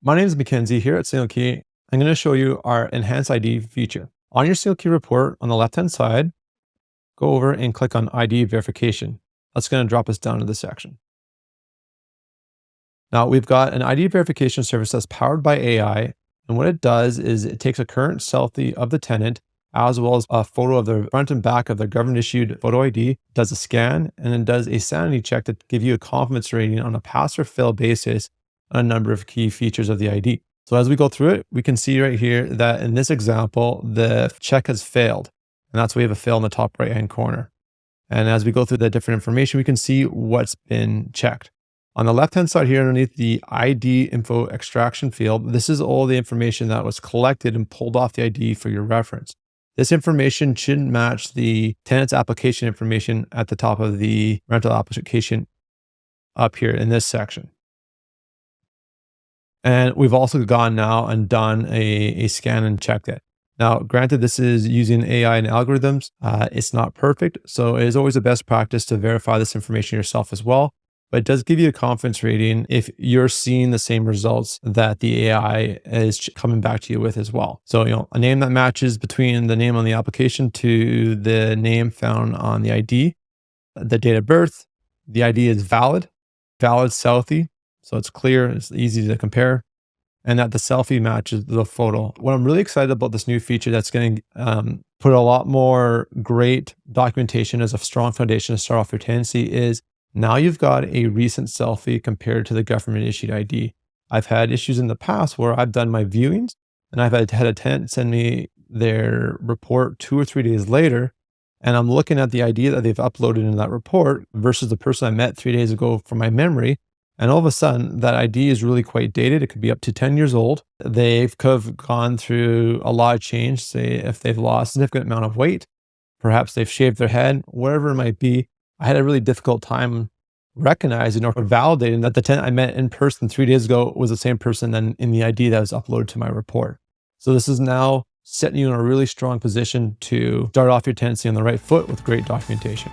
My name is Mackenzie. Here at SingleKey, I'm going to show you our Enhanced ID feature. On your SingleKey report, on the left-hand side, go over and click on ID verification. That's going to drop us down to this section. Now, we've got an ID verification service that's powered by AI, and what it does is it takes a current selfie of the tenant, as well as a photo of the front and back of their government-issued photo ID, does a scan, and then does a sanity check to give you a confidence rating on a pass or fail basis on a number of key features of the ID. So as we go through it, we can see right here that in this example, the check has failed. And that's why we have a fail in the top right-hand corner. And as we go through the different information, we can see what's been checked. On the left-hand side here, underneath the ID info extraction field, this is all the information that was collected and pulled off the ID for your reference. This information shouldn't match the tenant's application information at the top of the rental application up here in this section. And we've also gone now and done a scan and checked it. Now, granted, this is using AI and algorithms. It's not perfect. So it is always the best practice to verify this information yourself as well. But it does give you a confidence rating if you're seeing the same results that the AI is coming back to you with as well. So, a name that matches between the name on the application to the name found on the ID, the date of birth, the ID is valid selfie. So it's clear, it's easy to compare, and that the selfie matches the photo. What I'm really excited about this new feature that's going to put a lot more great documentation as a strong foundation to start off your tenancy is now you've got a recent selfie compared to the government issued ID. I've had issues in the past where I've done my viewings and I've had a tenant send me their report 2 or 3 days later, and I'm looking at the ID that they've uploaded in that report versus the person I met 3 days ago from my memory. And all of a sudden, that ID is really quite dated. It could be up to 10 years old. They could have gone through a lot of change, say if they've lost a significant amount of weight, perhaps they've shaved their head, whatever it might be. I had a really difficult time recognizing or validating that the tenant I met in person 3 days ago was the same person than in the ID that was uploaded to my report. So this is now setting you in a really strong position to start off your tenancy on the right foot with great documentation.